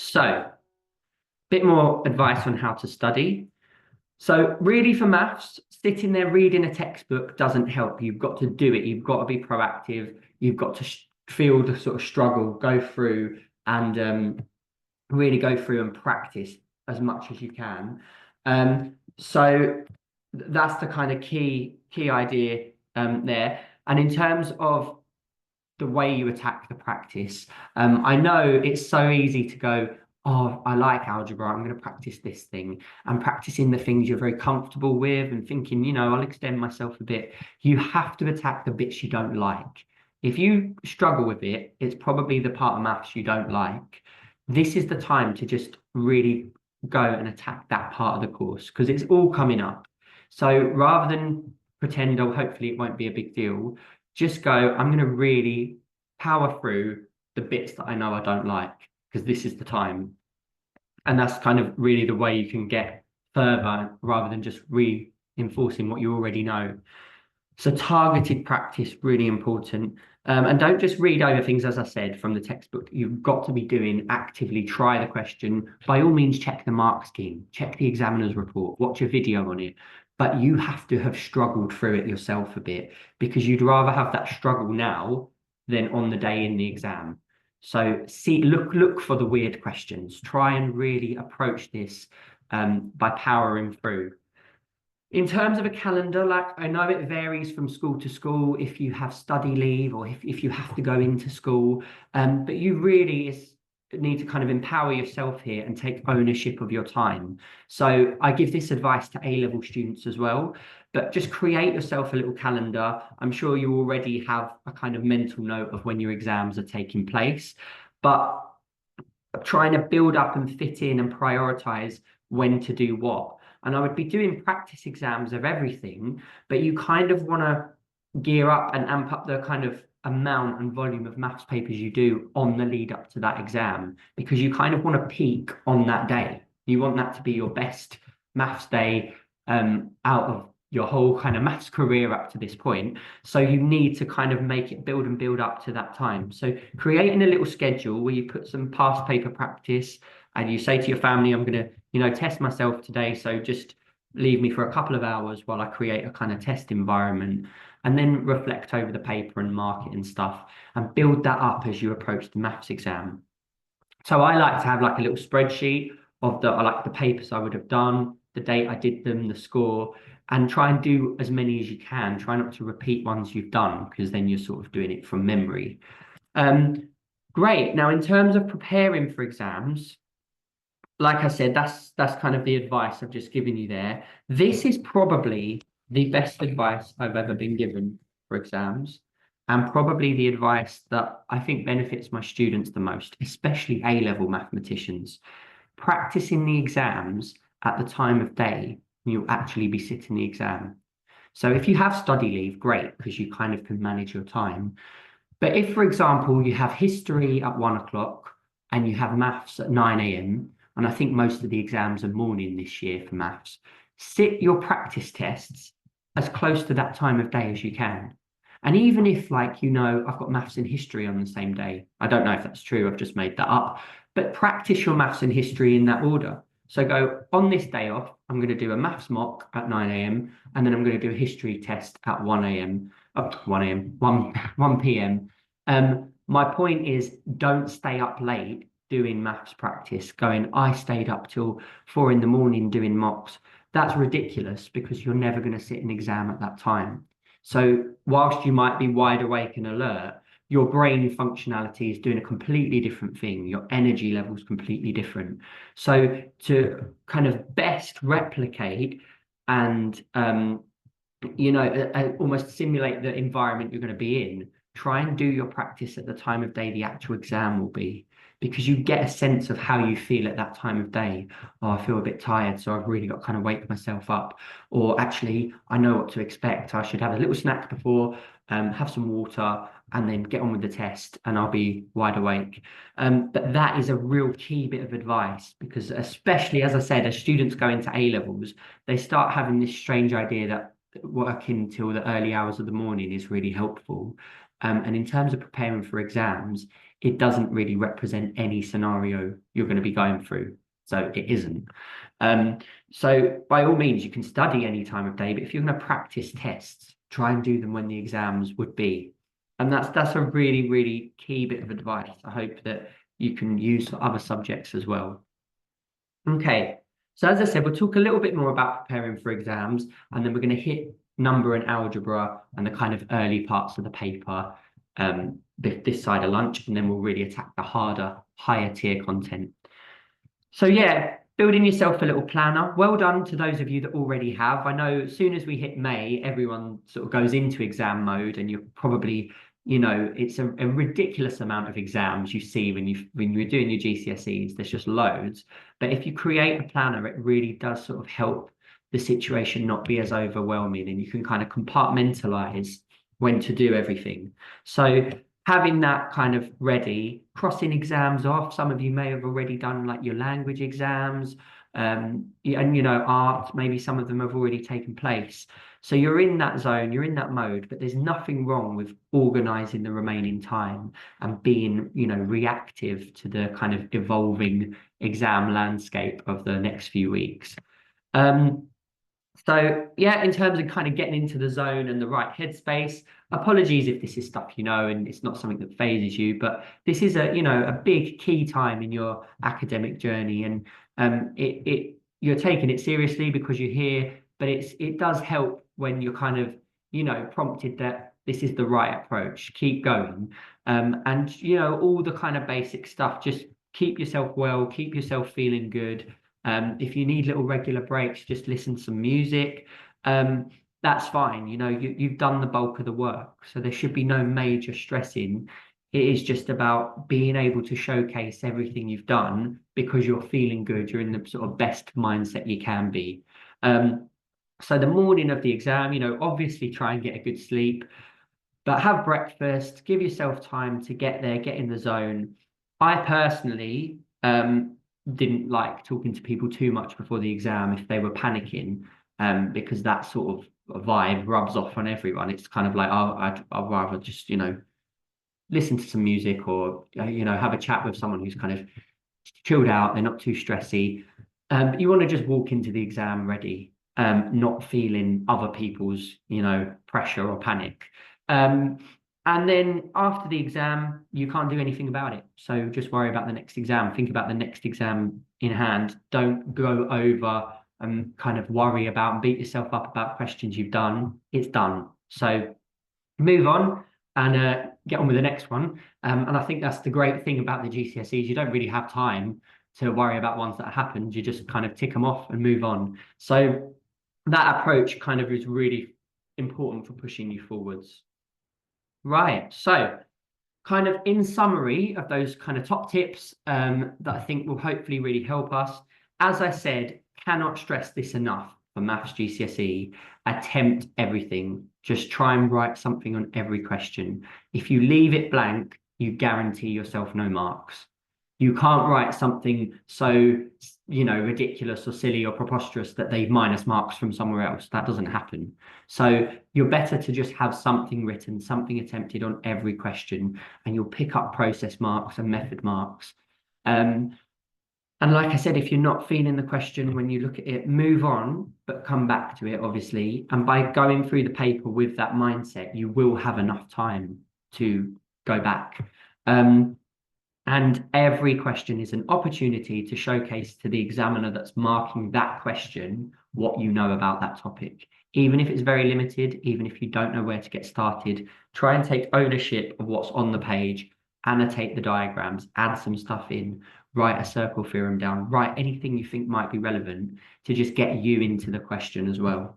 So, bit more advice on how to study. So, really, for maths, sitting there reading a textbook doesn't help. You've got to do it. You've got to be proactive. You've got to feel the sort of struggle, go through and really go through and practice as much as you can. So that's the kind of key idea there. And in terms of the way you attack the practice. I know it's so easy to go, oh, I like algebra, I'm going to practice this thing, and practicing the things you're very comfortable with and thinking, I'll extend myself a bit. You have to attack the bits you don't like. If you struggle with it, it's probably the part of maths you don't like. This is the time to just really go and attack that part of the course because it's all coming up. So rather than pretend, oh, hopefully it won't be a big deal, just go, I'm going to really power through the bits that I know I don't like because this is the time. And that's kind of really the way you can get further rather than just reinforcing what you already know. So targeted practice, really important. And don't just read over things, as I said, from the textbook. You've got to be doing actively try the question. By all means, check the mark scheme, check the examiner's report, watch a video on it. But you have to have struggled through it yourself a bit because you'd rather have that struggle now than on the day in the exam. So look for the weird questions. Try and really approach this by powering through. In terms of a calendar, like I know it varies from school to school if you have study leave or if you have to go into school, but you really need to kind of empower yourself here and take ownership of your time. So I give this advice to A-level students as well, but just create yourself a little calendar. I'm sure you already have a kind of mental note of when your exams are taking place, but trying to build up and fit in and prioritize when to do what. And I would be doing practice exams of everything, but you kind of want to gear up and amp up the kind of amount and volume of maths papers you do on the lead up to that exam because you kind of want to peak on that day. You want that to be your best maths day out of your whole kind of maths career up to this point. So you need to kind of make it build and build up to that time. So creating a little schedule where you put some past paper practice and you say to your family, I'm going to, test myself today. So just leave me for a couple of hours while I create a kind of test environment and then reflect over the paper and mark it and stuff and build that up as you approach the maths exam. So I like to have like a little spreadsheet of the papers I would have done, the date I did them, the score, and try and do as many as you can. Try not to repeat ones you've done because then you're sort of doing it from memory. Great. Now, in terms of preparing for exams, like I said, that's kind of the advice I've just given you there. This is probably the best advice I've ever been given for exams, and probably the advice that I think benefits my students the most, especially A-level mathematicians. Practicing the exams at the time of day you'll actually be sitting the exam. So if you have study leave, great, because you kind of can manage your time. But if, for example, you have history at 1 o'clock and you have maths at 9 a.m., and I think most of the exams are morning this year for maths, sit your practice tests as close to that time of day as you can. And even if, like, I've got maths and history on the same day, I don't know if that's true, I've just made that up, but practice your maths and history in that order. So go on this day off, I'm going to do a maths mock at 9 a.m. and then I'm going to do a history test at 1 a.m. 1 p.m. My point is don't stay up late doing maths practice, going, I stayed up till 4 a.m. doing mocks. That's ridiculous because you're never going to sit an exam at that time. So whilst you might be wide awake and alert, your brain functionality is doing a completely different thing. Your energy level is completely different. So to kind of best replicate and almost simulate the environment you're going to be in, try and do your practice at the time of day the actual exam will be, because you get a sense of how you feel at that time of day. Oh, I feel a bit tired, so I've really got to kind of wake myself up. Or actually, I know what to expect. I should have a little snack before, have some water, and then get on with the test, and I'll be wide awake. But that is a real key bit of advice, because especially, as I said, as students go into A-levels, they start having this strange idea that working till the early hours of the morning is really helpful. And in terms of preparing for exams, it doesn't really represent any scenario you're going to be going through. So it isn't. Um, so by all means, you can study any time of day, but if you're going to practice tests, try and do them when the exams would be. And that's a really, really key bit of advice. I hope that you can use for other subjects as well. Okay, so as I said, we'll talk a little bit more about preparing for exams, and then we're going to hit number and algebra and the kind of early parts of the paper this side of lunch, and then we'll really attack the harder, higher tier content. So yeah, building yourself a little planner. Well done to those of you that already have. I know as soon as we hit May, everyone sort of goes into exam mode, and you're probably, it's a ridiculous amount of exams you see when you're doing your GCSEs. There's just loads. But if you create a planner, it really does sort of help the situation not be as overwhelming, and you can kind of compartmentalize when to do everything. So having that kind of ready, crossing exams off. Some of you may have already done like your language exams, and art, maybe some of them have already taken place. So you're in that zone, you're in that mode, but there's nothing wrong with organizing the remaining time and being, reactive to the kind of evolving exam landscape of the next few weeks. So yeah, in terms of kind of getting into the zone and the right headspace, apologies if this is stuff you know and it's not something that phases you, but this is a big key time in your academic journey, and you're taking it seriously because you're here, but it does help when you're kind of prompted that this is the right approach. Keep going, and all the kind of basic stuff. Just keep yourself well, keep yourself feeling good. If you need little regular breaks, just listen to some music. That's fine. You've done the bulk of the work, so there should be no major stressing. It is just about being able to showcase everything you've done because you're feeling good. You're in the sort of best mindset you can be. So the morning of the exam, obviously try and get a good sleep, but have breakfast, give yourself time to get there, get in the zone. I personally didn't like talking to people too much before the exam if they were panicking, because that sort of vibe rubs off on everyone. It's kind of like, oh, I'd rather just, listen to some music or, have a chat with someone who's kind of chilled out, they're not too stressy. You want to just walk into the exam ready, not feeling other people's, pressure or panic. And then after the exam, you can't do anything about it. So just worry about the next exam. Think about the next exam in hand. Don't go over and kind of worry about and beat yourself up about questions you've done. It's done. So move on and get on with the next one. And I think that's the great thing about the GCSEs. You don't really have time to worry about ones that happened. You just kind of tick them off and move on. So that approach kind of is really important for pushing you forwards. Right. So kind of in summary of those kind of top tips that I think will hopefully really help us. As I said, cannot stress this enough for Maths GCSE. Attempt everything. Just try and write something on every question. If you leave it blank, you guarantee yourself no marks. You can't write something so, ridiculous or silly or preposterous that they minus marks from somewhere else. That doesn't happen. So you're better to just have something written, something attempted on every question, and you'll pick up process marks and method marks. And like I said, if you're not feeling the question when you look at it, move on, but come back to it, obviously. And by going through the paper with that mindset, you will have enough time to go back. And every question is an opportunity to showcase to the examiner that's marking that question what you know about that topic. Even if it's very limited, even if you don't know where to get started, try and take ownership of what's on the page, annotate the diagrams, add some stuff in, write a circle theorem down, write anything you think might be relevant to just get you into the question as well.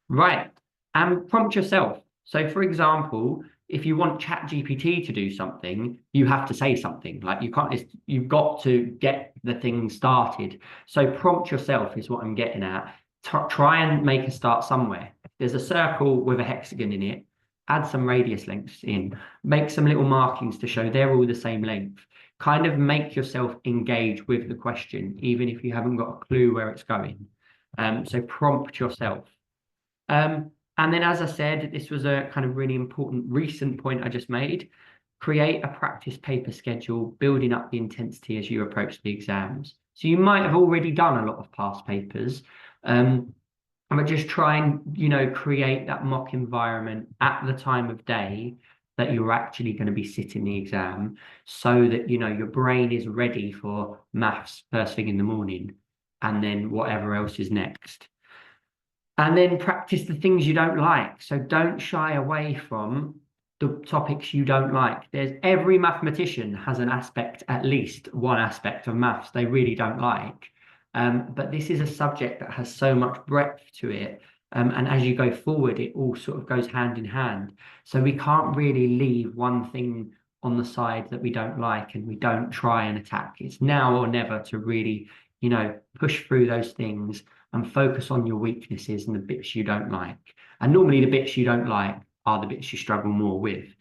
Right, and prompt yourself. So for example, if you want ChatGPT to do something, you have to say something. Like you can't, you've got to get the thing started. So prompt yourself is what I'm getting at. Try and make a start somewhere. There's a circle with a hexagon in it. Add some radius lengths in. Make some little markings to show they're all the same length. Kind of make yourself engage with the question, even if you haven't got a clue where it's going. So prompt yourself. And then, as I said, this was a kind of really important recent point I just made. create a practice paper schedule, building up the intensity as you approach the exams. So you might have already done a lot of past papers, but just try and, create that mock environment at the time of day that you're actually going to be sitting the exam, so that, your brain is ready for maths first thing in the morning, and then whatever else is next. And then practice the things you don't like. So don't shy away from the topics you don't like. Every mathematician has an aspect, at least one aspect of maths they really don't like. But this is a subject that has so much breadth to it. And as you go forward, it all sort of goes hand in hand. So we can't really leave one thing on the side that we don't like and we don't try and attack. It's now or never to really, push through those things and focus on your weaknesses and the bits you don't like. And normally the bits you don't like are the bits you struggle more with.